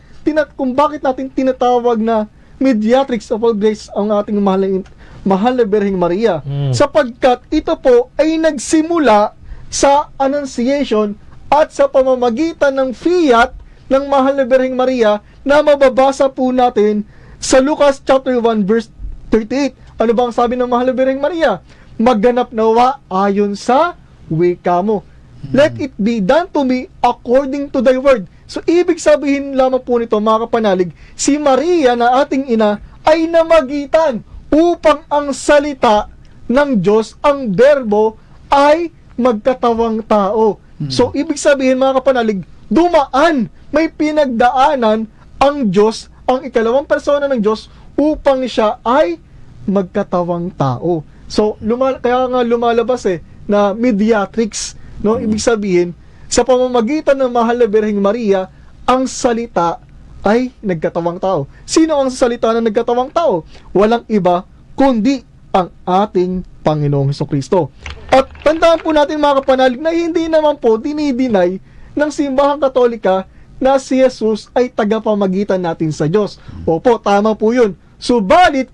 kung bakit natin tinatawag na Mediatrix of All Grace ang ating Mahal na Birheng Maria. Sapagkat ito po ay nagsimula sa Annunciation at sa pamamagitan ng fiat ng Mahal na Birheng Maria na mababasa po natin sa Lucas chapter 1 verse 38. Ano bang sabi ng Mahal na Birheng Maria? Magganap nawa ayon sa wika mo. Let it be done to me according to thy word. So, ibig sabihin lamang po nito, mga kapanalig, si Maria na ating ina ay namagitan upang ang salita ng Diyos, ang berbo, ay magkatawang tao. So, ibig sabihin, mga kapanalig, dumaan, may pinagdaanan ang Diyos, ang ikalawang persona ng Diyos, upang siya ay magkatawang tao. So, kaya nga lumalabas na mediatrix, no? Ibig sabihin, sa pamamagitan ng Mahal na Birheng Maria, ang salita ay nagkatawang tao. Sino ang sasalita na nagkatawang tao? Walang iba kundi ang ating Panginoong Hesukristo. At tandaan po natin mga kapanalig na hindi naman po dinideny ng simbahang Katolika na si Jesus ay tagapamagitan natin sa Diyos. Opo, tama po yun. Subalit,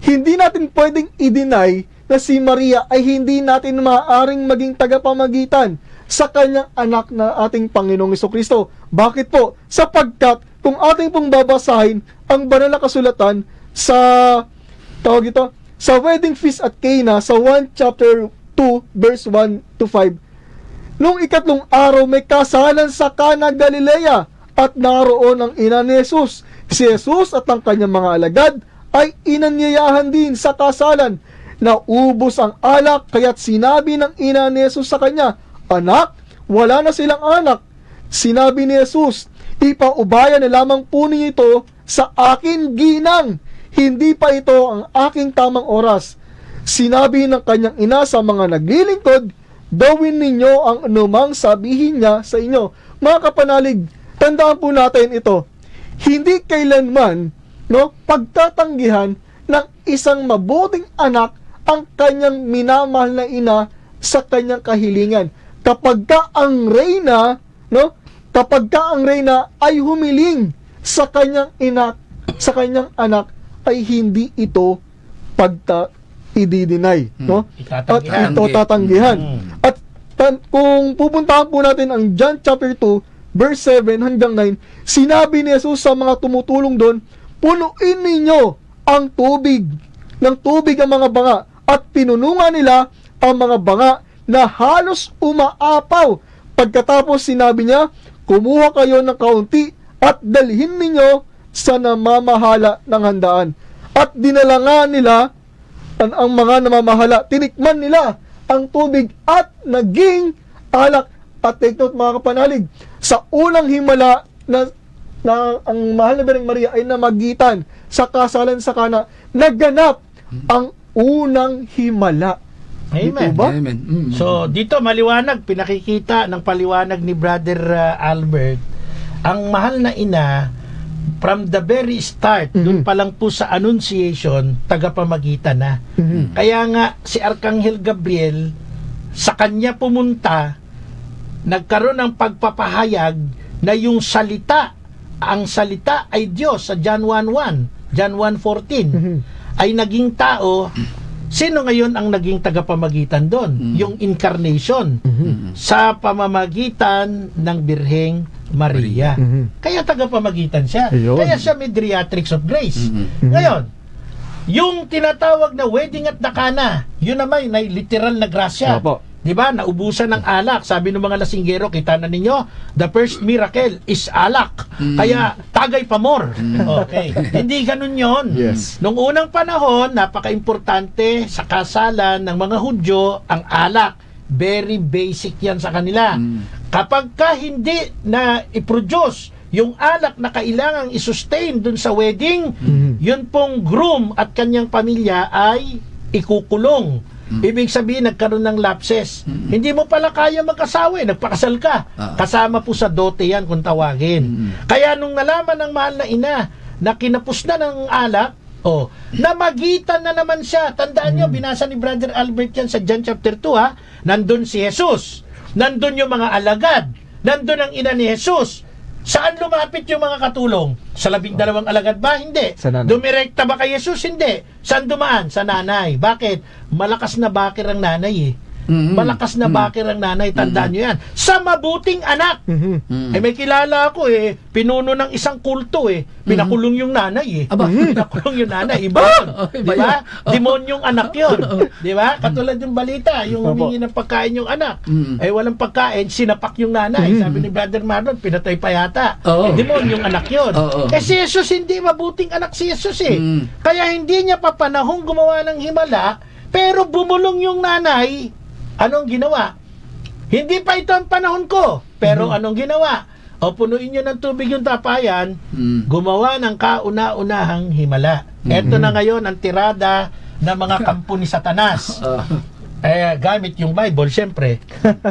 hindi natin pwedeng i-deny na si Maria ay hindi natin maaaring maging tagapamagitan sa kanyang anak na ating Panginoong Hesukristo. Bakit po? Sapagkat kung ating pong babasahin ang banal na kasulatan sa sa wedding feast at Cana sa 1 chapter 2 verse 1 to 5, nung ikatlong araw may kasalan sa Cana Galilea at naroon ang ina ni Jesus. Si Jesus at ang kanyang mga alagad ay inanyayahan din sa kasalan. Naubos ang alak, kaya't sinabi ng ina ni Jesus sa kanya, "Anak, wala na silang anak." Sinabi ni Jesus, "Ipaubaya na lamang po ninyo ito sa akin ginang. Hindi pa ito ang aking tamang oras." Sinabi ng kanyang ina sa mga naglilingkod, "Gawin ninyo ang anumang sabihin niya sa inyo." Mga kapanalig, tandaan po natin ito. Hindi kailanman pagtatanggihan ng isang mabuting anak ang kanyang minamahal na ina sa kanyang kahilingan. Kapag ka ang reyna ay humiling sa kanyang anak, ay hindi ito i-deny, at ito tatanggihan. At kung pupuntahan po natin ang John chapter 2 verse 7 hanggang 9, sinabi ni Jesus sa mga tumutulong doon, "Punuin ninyo ang tubig ng tubig ang mga banga," at pinunungan nila ang mga banga na halos umaapaw. Pagkatapos sinabi niya, "Kumuha kayo ng kaunti at dalhin ninyo sa namamahala ng handaan." At dinala nga nila ang mga namamahala. Tinikman nila ang tubig at naging alak. At take note mga kapanalig, sa unang himala na ang mahal na Birheng Maria ay namagitan sa kasalan sa Cana, naganap ang unang himala. Amen. Dito ba? Amen. So, dito maliwanag, pinakikita ng paliwanag ni Brother Albert, ang mahal na ina, from the very start, dun pa lang po sa Annunciation, tagapamagitan na. Kaya nga, si Arkanghel Gabriel, sa kanya pumunta, nagkaroon ng pagpapahayag na yung salita, ang salita ay Diyos sa John 1:1, John 1:14, ay naging tao. Sino ngayon ang naging tagapamagitan doon? Yung incarnation sa pamamagitan ng Birheng Maria. Kaya tagapamagitan siya. Ayun. Kaya siya mediatrix of grace. Ngayon, yung tinatawag na wedding at Cana, yun naman ay literal na grasya. Opo. Diba? Naubusan ng alak. Sabi ng mga lasinggero, kita na ninyo, the first miracle is alak. Kaya, tagay pa more. Okay. Hindi ganun yon. Yes. Nung unang panahon, napaka-importante sa kasalan ng mga Hudyo, ang alak. Very basic yan sa kanila. Kapag ka hindi na i-produce yung alak na kailangang i-sustain dun sa wedding, yun pong groom at kanyang pamilya ay ikukulong. Ibig sabihin, nagkaroon ng lapses. Hindi mo pala kaya magkasawa, nagpakasal ka. Kasama po sa dote yan kung tawagin. Kaya nung nalaman ng mahal na ina na kinapos na ng alak, namagitan na naman siya. Tandaan nyo, binasa ni Brother Albert yan sa John chapter 2, nandun si Jesus, nandun yung mga alagad, nandun ang ina ni Jesus. Saan lumapit yung mga katulong? Sa 12 alagad ba? Hindi. Sa nanay. Dumirekta ba kay Jesus? Hindi. Saan dumaan? Sa nanay. Bakit? Malakas na bakir ang nanay Malakas na bakir ang nanay. Tandaan nyo yan. Sa mabuting anak. May kilala ako pinuno ng isang kulto Pinakulong yung nanay Pinakulong yung nanay. Iba yun. Diba? Demonyong anak yun. Diba? Katulad yung balita, yung humingi ng pagkain yung anak. Walang pagkain, sinapak yung nanay. Sabi ni Brother Marlon, pinatay pa yata. Demonyong anak yun. Si Jesus, hindi mabuting anak si Jesus Kaya hindi niya pa panahong gumawa ng himala, pero bumulong yung nanay. Anong ginawa? Hindi pa ito ang panahon ko. Pero anong ginawa? Punuin nyo ng tubig yung tapayan, gumawa ng kauna-unahang himala. Eto na ngayon ang tirada ng mga kampo ni Satanas. Gamit yung Bible, syempre.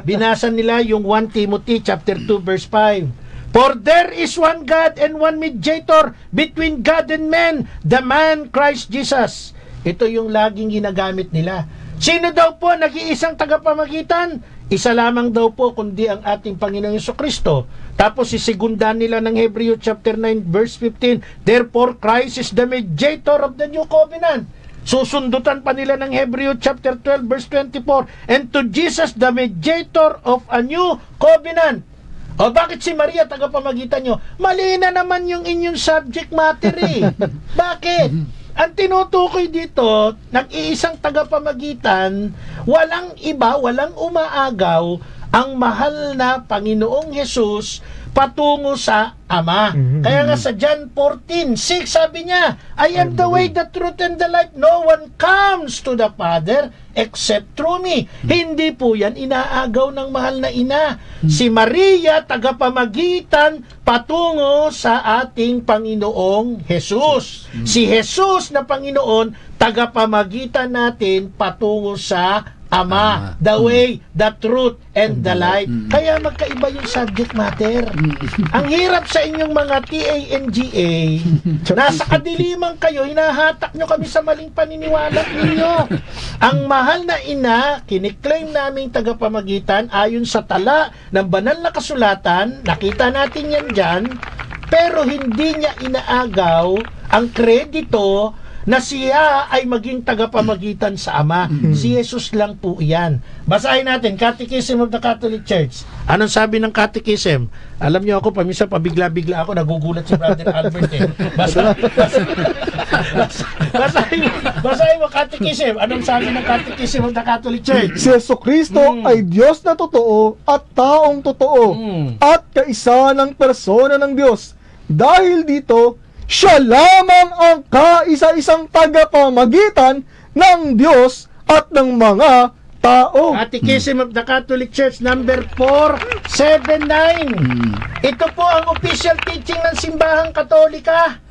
Binasa nila yung 1 Timothy chapter 2 verse 5. For there is one God and one mediator between God and men, the man Christ Jesus. Ito yung laging ginagamit nila. Sino daw po nag-iisang tagapamagitan? Isa lamang daw po kundi ang ating Panginoong Jesucristo. Tapos sisegundan nila ng Hebrew chapter 9 verse 15, therefore Christ is the mediator of the new covenant. Susundutan pa nila ng Hebrew chapter 12 verse 24, and to Jesus the mediator of a new covenant. O bakit si Maria tagapamagitan nyo? Mali na naman yung inyong subject matter eh. Bakit? Ang tinutukoy dito, nag-iisang tagapamagitan, walang iba, walang umaagaw, ang mahal na Panginoong Hesus patungo sa Ama. Kaya nga sa John 14:6 sabi niya, I am the way, the truth, and the life. No one comes to the Father except through me. Hindi po yan inaagaw ng mahal na ina. Si Maria, tagapamagitan patungo sa ating Panginoong Hesus. Si Hesus na Panginoon, tagapamagitan natin patungo sa Ama, the way, the truth, and the life. Kaya magkaiba yung subject matter. Ang hirap sa inyong mga TANGA, nasa kadiliman kayo, hinahatak nyo kami sa maling paniniwala ninyo. Ang mahal na ina, kiniklaim naming tagapamagitan ayon sa tala ng banal na kasulatan, nakita natin yan dyan, pero hindi niya inaagaw ang kredito na siya ay maging tagapamagitan sa Ama. Si Jesus lang po iyan. Basahin natin, Catechism of the Catholic Church. Anong sabi ng Catechism? Alam niyo ako, paminsan pabigla-bigla ako, nagugulat si Brother Albert eh. Basahin mo Catechism. Anong sabi ng Catechism of the Catholic Church? Si Jesucristo ay Diyos na totoo at taong totoo at kaisa ng persona ng Diyos. Dahil dito, siya lamang ang kaisa-isang tagapamagitan ng Diyos at ng mga tao. Catechism of the Catholic Church number 479. Ito po ang official teaching ng Simbahang Katolika.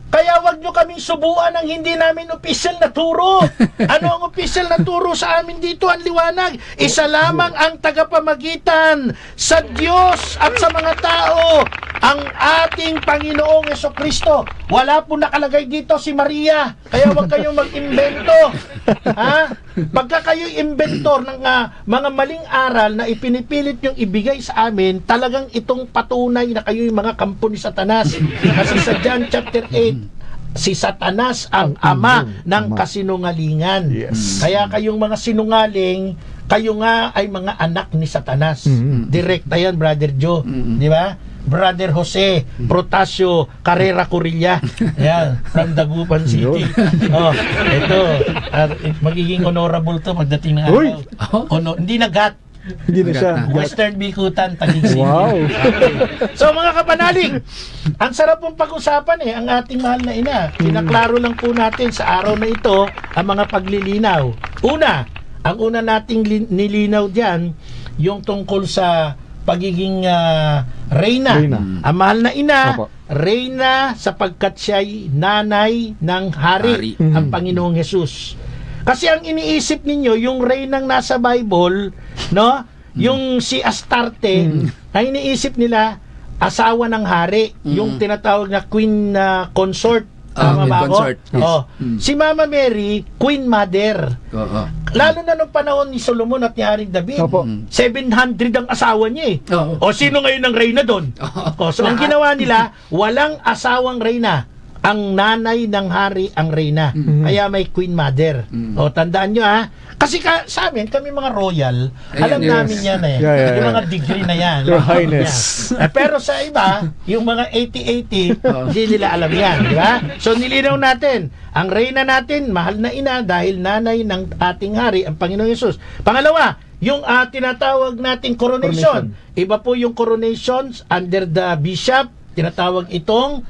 Kaya wag nyo kaming subuan ang hindi namin official na turo. Ano ang official na turo sa amin dito? Ang liwanag. Isa lamang ang tagapamagitan sa Diyos at sa mga tao, ang ating Panginoong Jesucristo. Wala po nakalagay dito si Maria. Kaya wag kayong mag-imbento. Ha? Pagka kayo inventor ng mga maling aral na ipinipilit yung ibigay sa amin, talagang itong patunay na kayo yung mga kampo ni Satanas. Kasi sa John chapter 8, si Satanas ang ama ng kasinungalingan. Kaya kayong mga sinungaling, kayo nga ay mga anak ni Satanas. Direkta yan, Brother Joe. Di ba? Brother Jose Protasio Carrera Corilla. Yan, from Dagupan City. Oh, ito. Magiging honorable to pagdating ng araw. Hindi nagat. Hindi na siya. Western Bikutan, Taguig City. Wow. Okay. So mga kapanalig, ang sarap pong pag-usapan ang ating mahal na ina. Pinaklaro lang po natin sa araw na ito ang mga paglilinaw. Ang una nating nilinaw diyan, yung tungkol sa pagiging reyna. Ang mahal na ina, reyna sapagkat siya'y nanay ng hari. Ang Panginoong Hesus. Kasi ang iniisip ninyo, yung reynang nasa Bible, no? Yung si Astarte, ang iniisip nila, asawa ng hari. Yung tinatawag na queen consort. Tama ba ako? Consort, yes. Si Mama Mary, Queen Mother. Lalo na nung panahon ni Solomon at ni Haring David. 700 ang asawa niya eh. O sino ngayon ang reyna doon? So ang ginawa nila, walang asawang reyna. Ang nanay ng hari ang reyna. Kaya may Queen Mother. O tandaan nyo ha. Kasi sa amin, kami mga royal, alam namin yan eh. Yung mga degree na yan. Your Highness. Pero sa iba, yung mga 80-80, hindi nila alam yan. Di ba? So nilinaw natin, ang reyna natin, mahal na ina dahil nanay ng ating hari, ang Panginoong Hesus. Pangalawa, yung tinatawag nating coronation. Iba po yung coronations under the bishop, tinatawag itong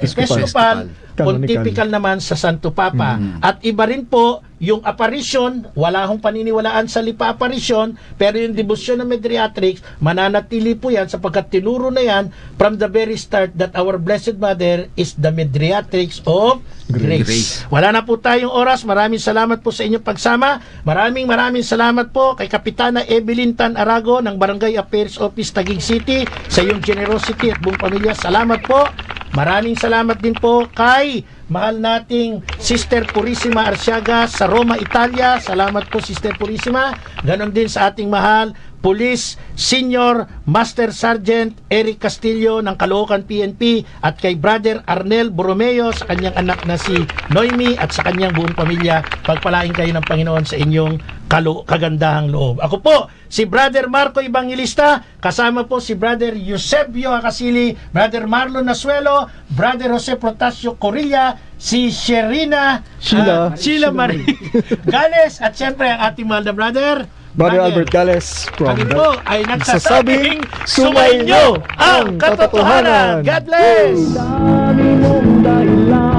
episcopal. pontifical naman sa Santo Papa. At iba rin po yung apparition, wala hong paniniwalaan sa lipa apparition, pero yung debosyon ng Mediatrix, mananatili po yan sapagkat tinuro na yan from the very start that our Blessed Mother is the Mediatrix of Grace. Wala na po tayong oras. Maraming salamat po sa inyong pagsama. Maraming salamat po kay Kapitana Evelyn Tan Arago ng Barangay Affairs Office Taguig City sa iyong generosity at buong pamilya. Salamat po. Maraming salamat din po kay mahal nating Sister Purissima Arsiaga sa Roma, Italia. Salamat po, Sister Purissima. Ganon din sa ating mahal Police Senior Master Sergeant Eric Castillo ng Caloocan PNP at kay Brother Arnel Borromeo sa kanyang anak na si Noemi at sa kanyang buong pamilya. Pagpalain kayo ng Panginoon sa inyong kagandahang loob. Ako po, si Brother Marco Evangelista, kasama po si Brother Eusebio Acasili, Brother Marlon Nasuelo, Brother Jose Protasio Corilla, si Sheila Marie Gales, at syempre ang ating mahal na brother Albert Gales from kami po ay nagsasabing, nagsasabing sumainyo ang katotohanan. God bless! Dami mong dahilan